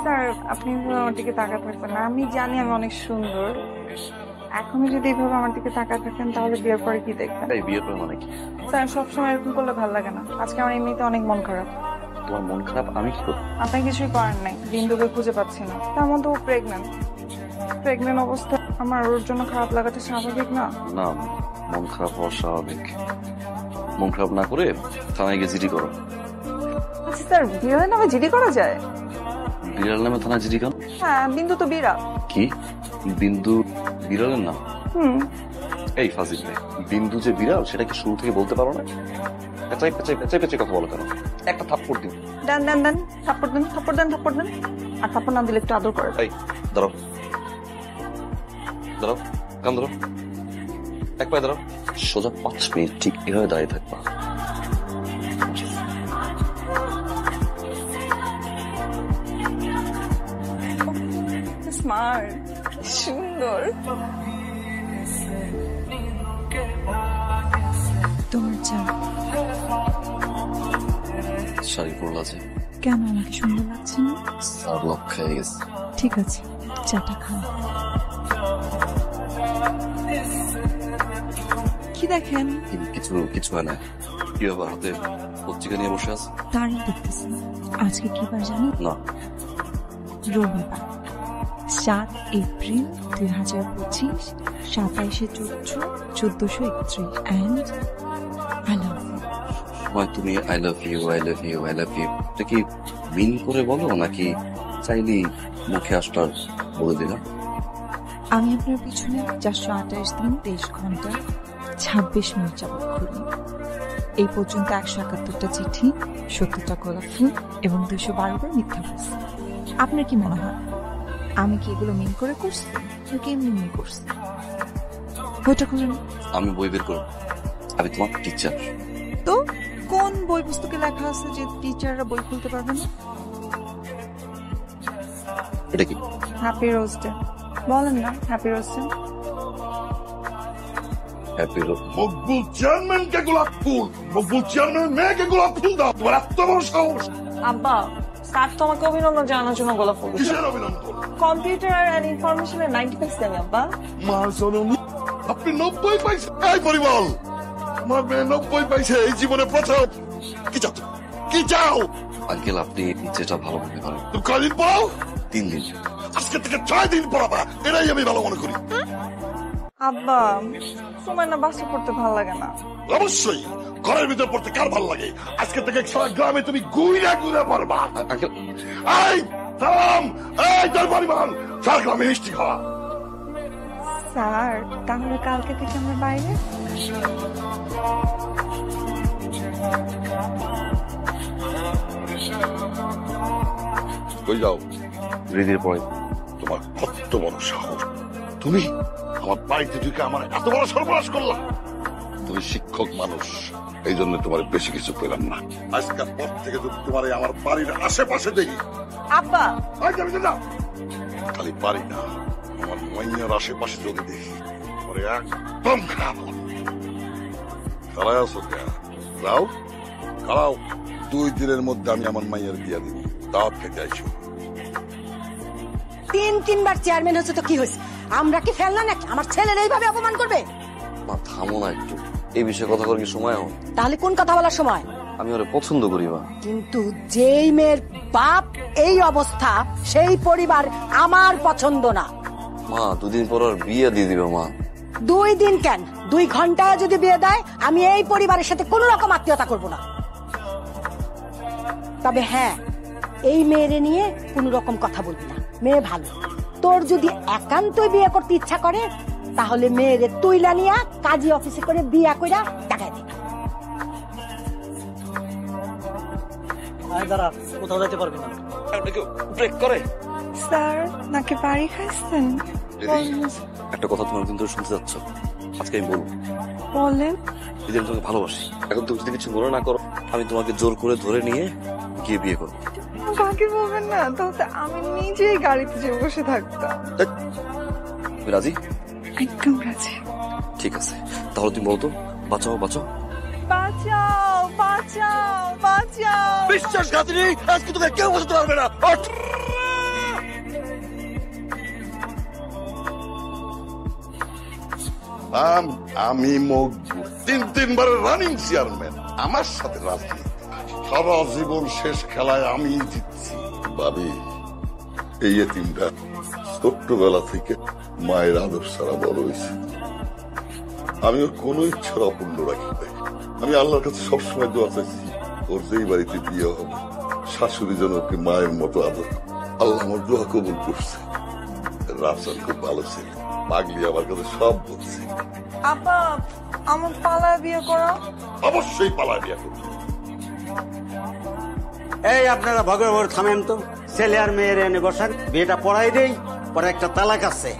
Sir আপনি আমার দিকে তাকাতে থাকবেন না। আমি জানি আমি অনেক সুন্দর, এখনই যদি এইভাবে আমার দিকে তাকাতে থাকেন তাহলে বিয়ের পরে কি দেখবেন? এই বিয়ের পরে মানে কি? স্যার সবসময় এরকম করলে ভালো লাগে না। আজকে আমার এমনিতে অনেক মন খারাপ। তোমার মন খারাপ, আমি কি করবো? আপনি কিছুই করেন নাই, বিন্দুকে খুঁজে পাচ্ছি না। তার মধ্যে ও প্রেগনেন্ট অবস্থায় আমার ওর জন্য খারাপ লাগাটা স্বাভাবিক না? না, মন খারাপ হওয়া স্বাভাবিক। মন খারাপ না করে থানায় গিয়ে জিডি করো। আচ্ছা স্যার, বিড়ালের নামে জিডি করা যায়? বিড়াল নামে থানায় জিডি কেন? হ্যাঁ, বিন্দু তো বিড়াল। কি বিন্দু বিড়ালের নাম? হুম। এই ফাজিল ভাই, বিন্দু যে বিড়াল সেটা কি শুরু থেকে বলতে পারো না? পেঁচাই পেঁচাই পেঁচাই পেঁচাই কথা বলো কেন? একটা থাপ্পড় দিন। দেন দেন দেন, থাপ্পড় দেন, থাপ্পড় দেন, থাপ্পড় দেন। আর থাপ্পড় না দিলে একটু আদর করে। এই দাঁড়াও দাঁড়াও, কান ধরো, এক পায়ে দাঁড়াও। সোজা 5 মিনিট ঠিক এভাবে দাঁড়িয়ে থাকবা। স্মার্ট, সুন্দর। তোমার চা। শাড়ি পরলা যে কেন, আমাকে সুন্দর লাগছে না? স্যার লক খেয়ে গেছে। ঠিক আছে, চাটা খাও। কি দেখেন? কিছু কিছু হয় না। কি ব্যাপার, হাতে পত্রিকা নিয়ে বসে আছে? তারই দেখতেছি। আজকে কি বার জানি? না, রবিবার, 7 এপ্রিল 2025, 27শে চৈত্র 1431 অ্যান্ড আই লাভ ইউ। হয় তুমি I love you I love you I love you এটা কি মিন করে বলো নাকি চাইলেই মুখে আসটার বলে দিলাম? আমি আপনার পিছনে 428 দিন 23 ঘন্টা 26 মিনিট যাবত ঘুরি। এই পর্যন্ত 171টা চিঠি, 70টা গোলাপ ফুল এবং 212 বার মিথ্যা বলছি। আপনার কি মনে হয় আমি কি এগুলো মিন করে করছি নাকি এমনি মিন করছি? বইটা খুলুন। আমি বই বের করব, আমি তোমার টিচার। তো কোন বই পুস্তকে লেখা আছে যে টিচাররা বই খুলতে পারবে না? এটা কি? Happy rose day. বলেন না happy rose day. Happy rose. Maqbul চেয়ারম্যানকে গোলাপ ফুল, মকবুল চেয়ারম্যানের মেয়েকে গোলাপ ফুল দাও। তোমার এত বড় সাহস! আব্বা, স্যার তো আমাকে অভিনন্দন জানানোর জন্য গোলাপ ফুল দিয়েছে। কিসের অভিনন্দন? কম্পিউটার এন্ড ইনফরমেশনের 90 পাইছি আমি আব্বা। মা জননী, আপনি 90 পাইছেন? এই পরিমল, আমার মেয়ে 90 পাইছে এই জীবনে প্রথম। কি চাও তুমি? কি চাও? আঙ্কেল আপনি যেটা ভালো মনে করেন। তুমি কয়দিন পড়াও? 3 দিন। আজকে থেকে 6 দিন পড়াবা, এটাই আমি ভালো মনে করি। আব্বা, সময় না বাসে পড়তে ভালো লাগে না। অবশ্যই, ঘরের ভিতর পড়তে কার ভালো লাগে? আজকে থেকে সারা গ্রামে তুমি ঘুরে ঘুরে পড়বা। আঙ্কেল এই সালাম, এই তোর পরিমাণ সারা গ্রামে মিষ্টি খাওয়া। স্যার তাহলে কালকে থেকে আমরা বাইরে। কই যাও? রিদির পরে। তোমার কত বড় সাহস! তুমি আমার বাড়িতে ঢুকে আমার এত বড় সর্বনাশ করলা। তুমি শিক্ষক মানুষ, এই জন্য তোমার বেশি কিছু পেলাম না। আজকের পর থেকে যদি তোমার আমার বাড়ির আশেপাশে দেখি। আব্বা না, খালি বাড়ি না, আমার মাইয়ার আশেপাশে যদি দেখি পরে একদম খারাপ। দাঁড়ায় আছো কে? যাও খাড়াও। 2 দিনের মধ্যে আমি আমার মাইয়ার বিয়া দিব। দাওয়াত খেতে আইসো। 3 বার চেয়ারম্যান হচ্ছে তো কি হয়েছে? আমরা কি ফেলনা নাকি? আমার ছেলের এইভাবে অপমান করবে? মা থামো না একটু, এই বিষয়ে কথা করার কি সময় হয়? তাহলে কোন কথা বলার সময়? আমি ওরে পছন্দ করি মা। কিন্তু যেই মেয়ের বাপ এই অবস্থা, সেই পরিবার আমার পছন্দ না। মা 2 দিন পর আর বিয়ে দিয়ে দিবে মা। 2 দিন কেন, 2 ঘন্টায় যদি বিয়ে দেয়, আমি এই পরিবারের সাথে কোন রকম আত্মীয়তা করব না। তবে হ্যাঁ, এই মেয়েরে নিয়ে কোন রকম কথা বলবি না। মেয়ে ভালো, তোর যদি একান্তই বিয়ে করতে ইচ্ছা করে তাহলে মেয়েরে তুইলা নিয়া কাজী অফিসে করে বিয়া কইরা দেখাই দে। দাঁড়া, কোথাও যেতে পারবি না। ব্রেক করে। স্যার নাকি বাড়ি খাইছেন? একটা কথা তোমার কিন্তু শুনতে যাচ্ছ, আজকে আমি বলবো। বলেন। দিদি আমি তোমাকে ভালোবাসি। এখন তুমি যদি কিছু মনে না করো, আমি তোমাকে জোর করে ধরে নিয়ে গিয়ে বিয়ে করবো। বাকি বলবেন না, তাহলে আমি নিজেই গাড়িতে যে বসে থাকতাম। তুমি রাজি? একদম রাজি। ঠিক আছে, তাহলে তুমি বলো তো, বাঁচাও বাঁচাও। বাঁচাও বাঁচাও বাঁচাও। বিশ্বাসঘাতিনী, আজকে তোকে কেউ বুঝতে পারবে না। ওঠ! আমি মকবুল, 3 রানিং চেয়ারম্যান। আমার সাথে রাজনীতি, সারা জীবন শেষ খেলায় আমি জিতছি। ভাবি, এই এতিমটা ছোট্টবেলা থেকে মায়ের আদর ছাড়া বড় হয়েছে। আমি ওর কোনো ইচ্ছার অপূর্ণ রাখি নাই। আমি আল্লাহর কাছে সবসময় দোয়া চাইছি, ওর যেই বাড়িতে বিয়ে হবে শাশুড়ি যেন ওকে মায়ের মতো আদর করে। আল্লাহ আমার দোয়া কবুল করছে। রাফসান খুব ভালো ছিল, পাগলি আমার কাছে সব বলছে। আপা আমার পালায় বিয়ে করো। অবশ্যই পালায় বিয়ে করবে। এই আপনারা ভগর থামেন তো, ছেলে আর মেয়ের এনে বসান, বিয়েটা পড়াই দেই, পরে একটা তালাক আছে।